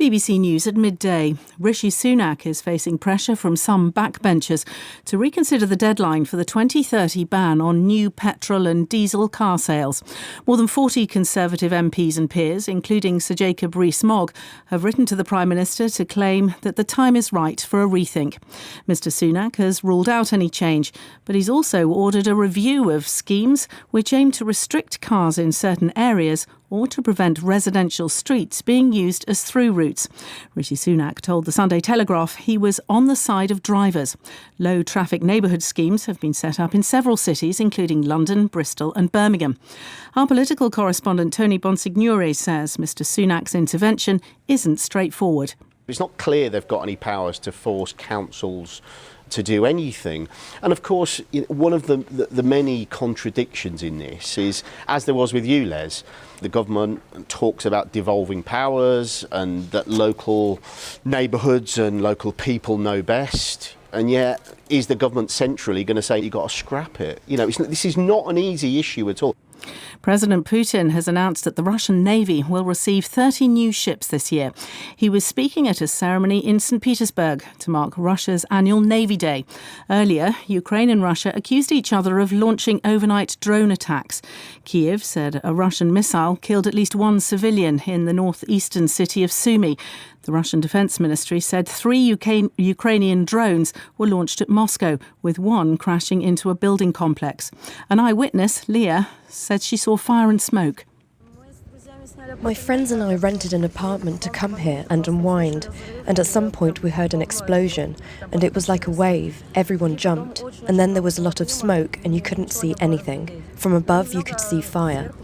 BBC News at midday. Rishi Sunak is facing pressure from some backbenchers to reconsider the deadline for the 2030 ban on new petrol and diesel car sales. More than 40 Conservative MPs and peers, including Sir Jacob Rees-Mogg, have written to the Prime Minister to claim that the time is right for a rethink. Mr Sunak has ruled out any change, but he's also ordered a review of schemes which aim to restrict cars in certain areas or to prevent residential streets being used as through routes. Rishi Sunak told the Sunday Telegraph he was on the side of drivers. Low traffic neighbourhood schemes have been set up in several cities, including London, Bristol and Birmingham. Our political correspondent Tony Bonsignore says Mr Sunak's intervention isn't straightforward. It's not clear they've got any powers to force councils to do anything. And of course, one of the many contradictions in this is, as there was with you, Les, the government talks about devolving powers and that local neighbourhoods and local people know best. And yet, is the government centrally going to say you've got to scrap it? This is not an easy issue at all. President Putin has announced that the Russian Navy will receive 30 new ships this year. He was speaking at a ceremony in St. Petersburg to mark Russia's annual Navy Day. Earlier, Ukraine and Russia accused each other of launching overnight drone attacks. Kyiv said a Russian missile killed at least one civilian in the northeastern city of Sumy. The Russian Defence Ministry said 3 Ukrainian drones were launched at Moscow, with one crashing into a building complex. An eyewitness, Leah, said she saw fire and smoke. My friends and I rented an apartment to come here and unwind, and at some point we heard an explosion, and it was like a wave. Everyone jumped, and then there was a lot of smoke and you couldn't see anything. From above you could see fire.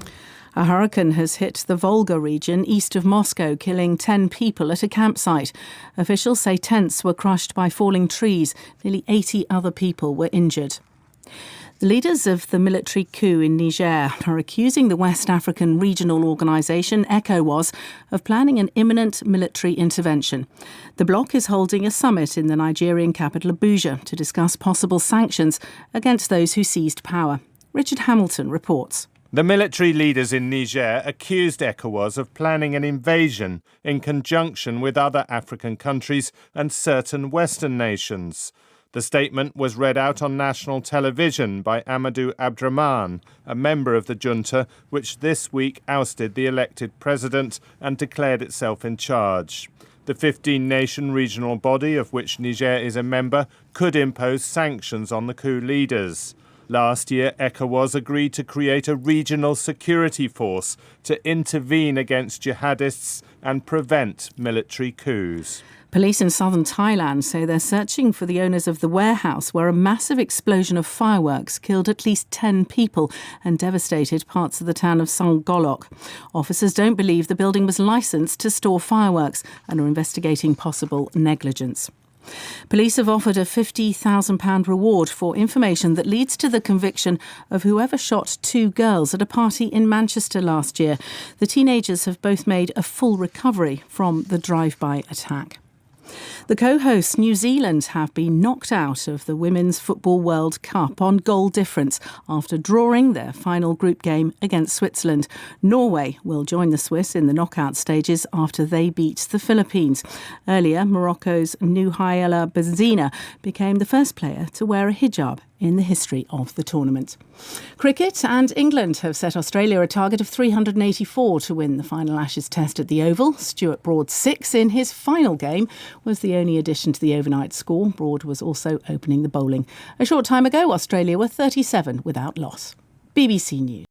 A hurricane has hit the Volga region east of Moscow, killing 10 people at a campsite. Officials say tents were crushed by falling trees. Nearly 80 other people were injured. The leaders of the military coup in Niger are accusing the West African regional organisation ECOWAS of planning an imminent military intervention. The bloc is holding a summit in the Nigerian capital Abuja to discuss possible sanctions against those who seized power. Richard Hamilton reports. The military leaders in Niger accused ECOWAS of planning an invasion in conjunction with other African countries and certain Western nations. The statement was read out on national television by Amadou Abdraman, a member of the junta, which this week ousted the elected president and declared itself in charge. The 15-nation regional body, of which Niger is a member, could impose sanctions on the coup leaders. Last year, ECOWAS agreed to create a regional security force to intervene against jihadists and prevent military coups. Police in southern Thailand say they're searching for the owners of the warehouse where a massive explosion of fireworks killed at least 10 people and devastated parts of the town of Songolok. Officers don't believe the building was licensed to store fireworks and are investigating possible negligence. Police have offered a £50,000 reward for information that leads to the conviction of whoever shot 2 girls at a party in Manchester last year. The teenagers have both made a full recovery from the drive-by attack. The co-hosts New Zealand have been knocked out of the Women's Football World Cup on goal difference after drawing their final group game against Switzerland. Norway will join the Swiss in the knockout stages after they beat the Philippines. Earlier, Morocco's Nouhaila Benzina became the first player to wear a hijab in the history of the tournament. Cricket and England have set Australia a target of 384 to win the final Ashes test at the Oval. Stuart Broad's 6 in his final game was the only addition to the overnight score. Broad was also opening the bowling. A short time ago, Australia were 37 without loss. BBC News.